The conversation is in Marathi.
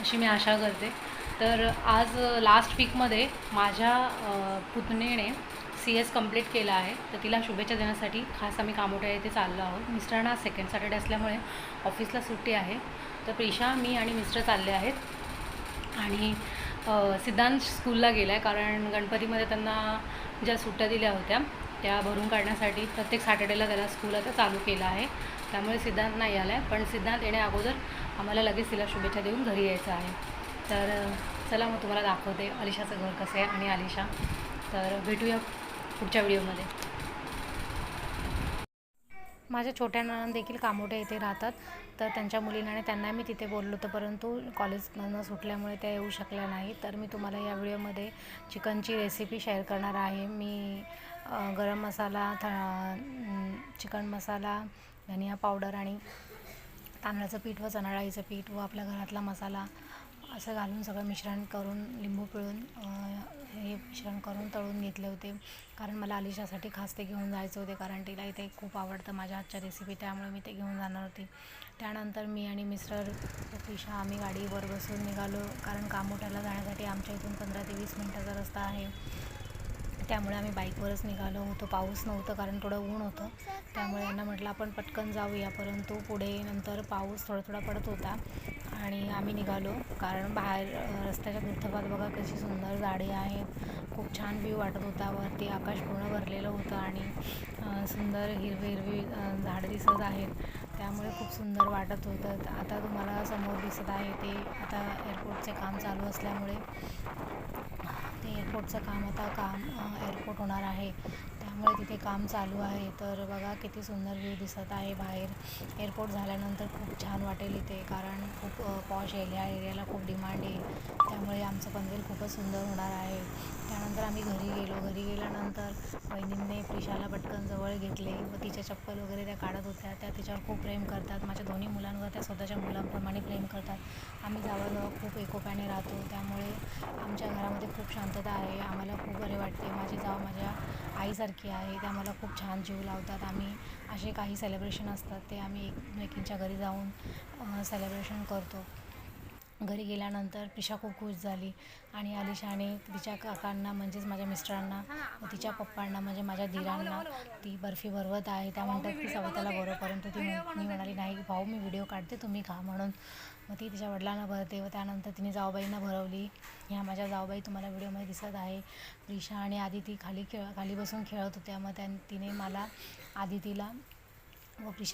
अशी मी आशा करते. तर आज लास्ट वीकमध्ये माझ्या पुतणीने CS कंप्लीट केला आहे, तर तिला शुभेच्छा देण्यासाठी खास आम्ही कामोठ्या येथे चाललो आहोत. मिस्टरांना सेकंड सॅटर्डे असल्यामुळे ऑफिसला सुट्टी आहे, तर प्रिशा, मी आणि मिस्टर चालले आहेत. आणि सिद्धांत स्कूलला गेला आहे, कारण गणपतीमध्ये त्यांना ज्या सुट्ट्या दिल्या होत्या त्या भरून काढण्यासाठी प्रत्येक सॅटर्डेला त्याला स्कूल आता चालू केलं आहे. त्यामुळे सिद्धांत नाही आला आहे, पण सिद्धांत येण्या अगोदर आम्हाला लगेच तिला शुभेच्छा देऊन घरी यायचं आहे. तर चला मग तुम्हाला दाखवते अलिशाचं घर कसं आहे आणि अलिशा. तर भेटूया पुढच्या व्हिडिओमध्ये. माझ्या छोट्या नणंद देखील कामोठ्या येथे राहतात, तर त्यांच्या मुलींना आणि त्यांना मी तिथे बोललो होतं, परंतु कॉलेजमधून सुटल्यामुळे त्या येऊ शकल्या नाही. तर मी तुम्हाला या व्हिडिओमध्ये चिकनची रेसिपी शेअर करणार आहे. मी गरम मसाला, चिकन मसाला, धनिया पावडर आणि तांदळाचं पीठ व चणा डाळीचं पीठ व आपल्या घरातला मसाला असं घालून सगळं मिश्रण करून लिंबू पिळून हे मिश्रण करून तळून घेतले होते, कारण मला अलिशासाठी खास ते घेऊन जायचे होते, कारण तिला इथे खूप आवडतं माझ्या हातच्या रेसिपी, त्यामुळे मी ते घेऊन जाणार होती. त्यानंतर मी आणि मिस्टर प्रिशा आम्ही गाडीवर बसून निघालो, कारण कामोठ्याला जाण्यासाठी आमच्या इथून 15 ते 20 मिनटाचा रस्ता आहे. त्यामुळे आम्ही बाईकवरच निघालो होतो. पाऊस नव्हतं, कारण थोडं ऊन होतं, त्यामुळे यांना म्हटलं आपण पटकन जाऊया, परंतु पुढे नंतर पाऊस थोडा थोडा पडत होता आणि आम्ही निघालो. कारण बाहेर रस्त्याच्या दुतर्फात बघा कशी सुंदर झाडे आहेत, खूप छान व्ह्यू वाटत होता. वरती आकाश पूर्ण भरलेलं होतं आणि सुंदर हिरवी हिरवी झाडं दिसत आहेत, त्यामुळे खूप सुंदर वाटत होतं. आता तुम्हाला समोर दिसत आहे ते आता एअरपोर्टचे काम चालू असल्यामुळे ते एअरपोर्टचं काम एअरपोर्ट होणार आहे, त्यामुळे तिथे काम चालू आहे. तर बघा किती सुंदर व्ह्यू दिसत आहे बाहेर. एअरपोर्ट झाल्यानंतर खूप छान वाटेल इथे, कारण खूप पॉश एरियाला खूप डिमांड येईल, त्यामुळे आमचं पनवेल खूपच सुंदर होणार आहे. त्यानंतर आम्ही घरी गेलो. घरी गेल्यानंतर वहिनींनी प्रिशाला पटकन जवळ घेतले व तिच्या चप्पल वगैरे त्या काढत होत्या. त्या तिच्यावर खूप प्रेम करतात. माझ्या दोन्ही मुलांवर त्या स्वतःच्या मुलांप्रमाणे प्रेम करतात. आम्ही जावाजवळ खूप एकोप्याने राहतो, त्यामुळे आमच्या घरामध्ये खूप शांतता आहे. आम्हाला खूप बरे वाटते. माझी जाव माझ्या आईसारखी आहे, त्या मला खूप छान जीव लावतात. आम्ही असे काही सेलिब्रेशन असतात ते आम्ही एकमेकींच्या घरी जाऊन सेलिब्रेशन करतो. घरी गेल्यानंतर प्रिशा खूप खुश झाली आणि अलिशाने तिच्या काकांना म्हणजेच माझ्या मिस्टरांना व तिच्या पप्पांना म्हणजे माझ्या दिरांना ती बर्फी भरवत आहे. त्या म्हणतात की सविताला भरव, परंतु मी म्हणाली नाही भाऊ, मी व्हिडिओ काढते, तुम्ही खा म्हणून. मग ती तिच्या वडिलांना भरते व त्यानंतर तिने जाऊबाईंना भरवली. ह्या माझ्या जाऊबाई तुम्हाला व्हिडिओमध्ये दिसत आहे. प्रिशा आणि आदिती खाली बसून खेळत होत्या. मग तिने मला आदितीला व प्रिशा